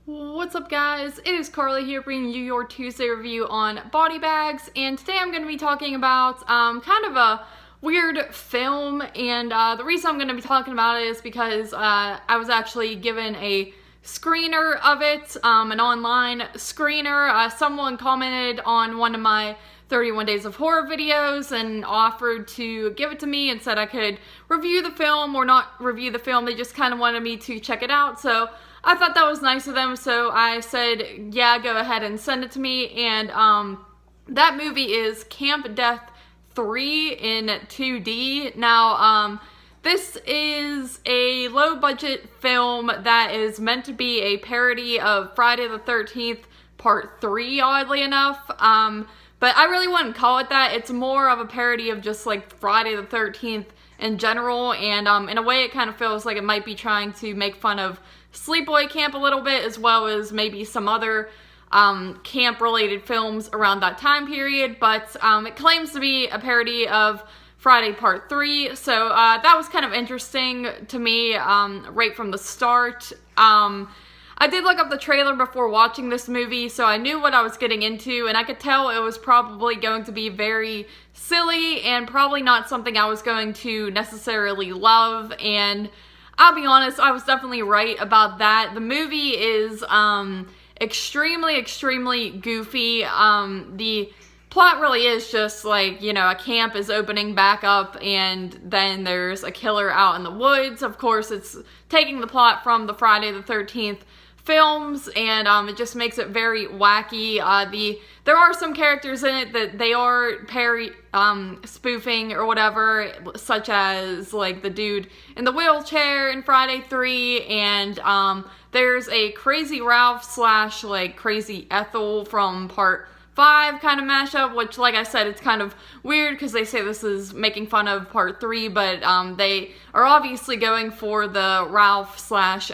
What's up, guys? It is Carly here bringing you your Tuesday review on body bags, and today I'm going to be talking about kind of a weird film, and the reason I'm going to be talking about it is because I was actually given a screener of it, an online screener. Someone commented on one of my 31 Days of Horror videos and offered to give it to me and said I could review the film or not review the film. They just kind of wanted me to check it out, so I thought that was nice of them, so I said, yeah, go ahead and send it to me. And that movie is Camp Death 3 in 2D. Now, this is a low-budget film that is meant to be a parody of Friday the 13th Part 3, oddly enough. But I really wouldn't call it that. It's more of a parody of just like Friday the 13th in general, and in a way it kind of feels like it might be trying to make fun of Sleepaway Camp a little bit, as well as maybe some other camp-related films around that time period, but it claims to be a parody of Friday Part 3, so that was kind of interesting to me right from the start. I did look up the trailer before watching this movie, so I knew what I was getting into, and I could tell it was probably going to be very silly and probably not something I was going to necessarily love, and I'll be honest, I was definitely right about that. The movie is extremely goofy. The plot really is just like, you know, a camp is opening back up and then there's a killer out in the woods. Of course, it's taking the plot from the Friday the 13th films, and it just makes it very wacky. There are some characters in it that they are spoofing or whatever, such as like the dude in the wheelchair in Friday 3, and there's a Crazy Ralph slash like Crazy Ethel from Part 5 kind of mashup, which, like I said, it's kind of weird because they say this is making fun of Part 3, but they are obviously going for the Ralph slash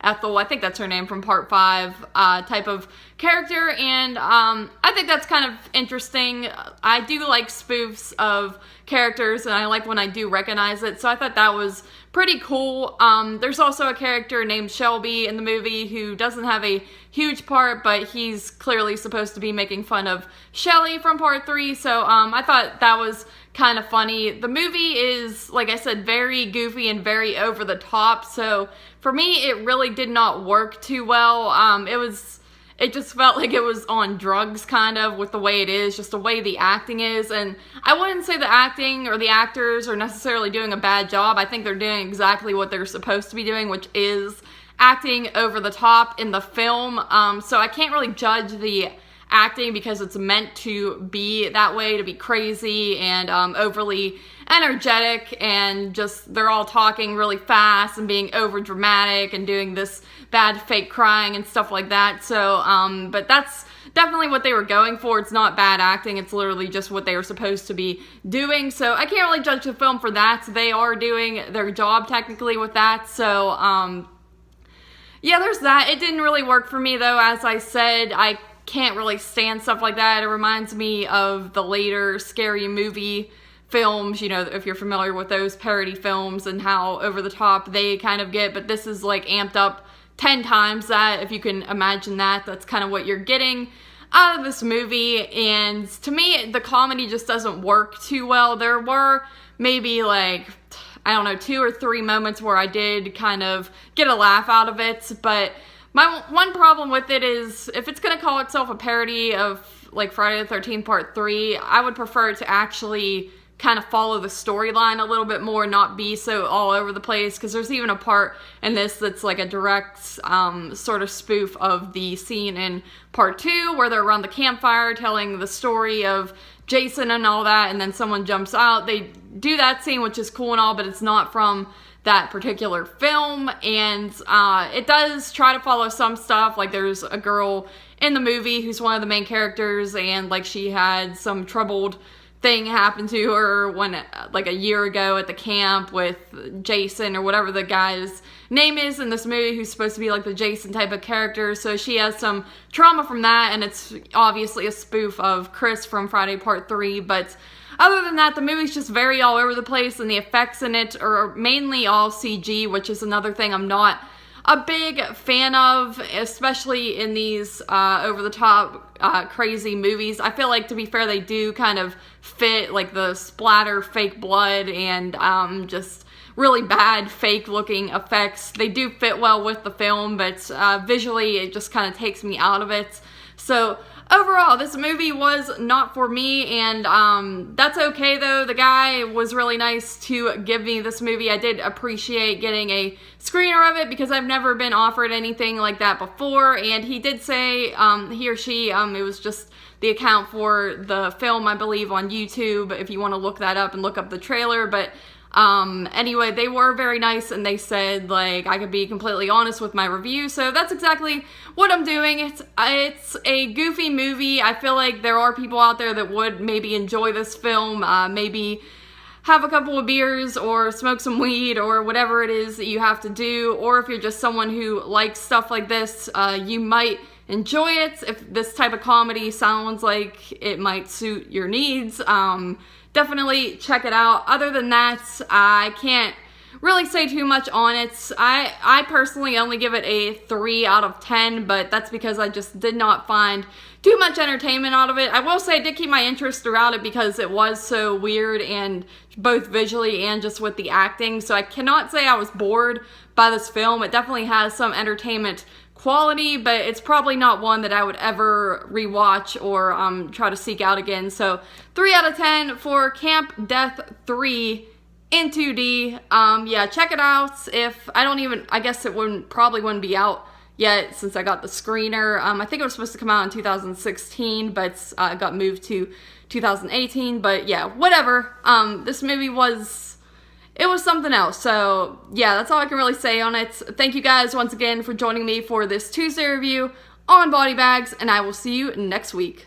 Ethel, I think that's her name, from Part 5 type of character, and I think that's kind of interesting. I do like spoofs of characters, and I like when I do recognize it, so I thought that was pretty cool. There's also a character named Shelby in the movie who doesn't have a huge part, but he's clearly supposed to be making fun of Shelly from Part 3, so I thought that was kind of funny. The movie is, like I said, very goofy and very over the top, so for me it really did not work too well. It just felt like it was on drugs, kind of, with the way it is, just the way the acting is, and I wouldn't say the acting or the actors are necessarily doing a bad job. I think they're doing exactly what they're supposed to be doing, which is acting over the top in the film, so I can't really judge the acting because it's meant to be that way, to be crazy and overly energetic, and just they're all talking really fast and being over dramatic and doing this bad fake crying and stuff like that. So but that's definitely what they were going for. It's not bad acting, it's literally just what they were supposed to be doing, so I can't really judge the film for that. They are doing their job technically with that, so yeah, there's that. It didn't really work for me though. As I said, I can't really stand stuff like that. It reminds me of the later Scary Movie films, you know, if you're familiar with those parody films and how over the top they kind of get, but this is like amped up 10 times that, if you can imagine that. That's kind of what you're getting out of this movie, and to me, the comedy just doesn't work too well. There were maybe like, I don't know, 2 or 3 moments where I did kind of get a laugh out of it, but my one problem with it is, if it's going to call itself a parody of like Friday the 13th Part 3, I would prefer it to actually kind of follow the storyline a little bit more, not be so all over the place, because there's even a part in this that's like a direct sort of spoof of the scene in Part 2 where they're around the campfire telling the story of Jason and all that, and then someone jumps out. They do that scene, which is cool and all, but it's not from that particular film, and it does try to follow some stuff. Like, there's a girl in the movie who's one of the main characters, and like she had some troubled thing happen to her when, like, a year ago at the camp with Jason, or whatever the guy's name is in this movie, who's supposed to be like the Jason type of character. So she has some trauma from that, and it's obviously a spoof of Chris from Friday Part 3, but other than that, the movie's just very all over the place, and the effects in it are mainly all CG, which is another thing I'm not a big fan of, especially in these over-the-top crazy movies. I feel like, to be fair, they do kind of fit, like the splatter fake blood and just really bad fake looking effects. They do fit well with the film, but visually it just kind of takes me out of it. So overall, this movie was not for me, and that's okay though. The guy was really nice to give me this movie. I did appreciate getting a screener of it because I've never been offered anything like that before, and he did say, he or she, it was just the account for the film, I believe, on YouTube, if you want to look that up and look up the trailer. But anyway, they were very nice, and they said, like, I could be completely honest with my review, so that's exactly what I'm doing. It's a goofy movie. I feel like there are people out there that would maybe enjoy this film, maybe have a couple of beers or smoke some weed or whatever it is that you have to do, or if you're just someone who likes stuff like this, you might enjoy it. If this type of comedy sounds like it might suit your needs, definitely check it out. Other than that, I can't really say too much on it. I personally only give it a 3 out of 10, but that's because I just did not find too much entertainment out of it. I will say I did keep my interest throughout it because it was so weird, and both visually and just with the acting. So I cannot say I was bored by this film. It definitely has some entertainment quality, but it's probably not one that I would ever rewatch or try to seek out again. So 3 out of 10 for Camp Death 3 in 2D. Yeah, check it out. I guess it probably wouldn't be out yet since I got the screener. I think it was supposed to come out in 2016, but it got moved to 2018. But yeah, whatever. This movie was something else. So yeah, that's all I can really say on it. Thank you guys once again for joining me for this Tuesday review on Body Bags, and I will see you next week.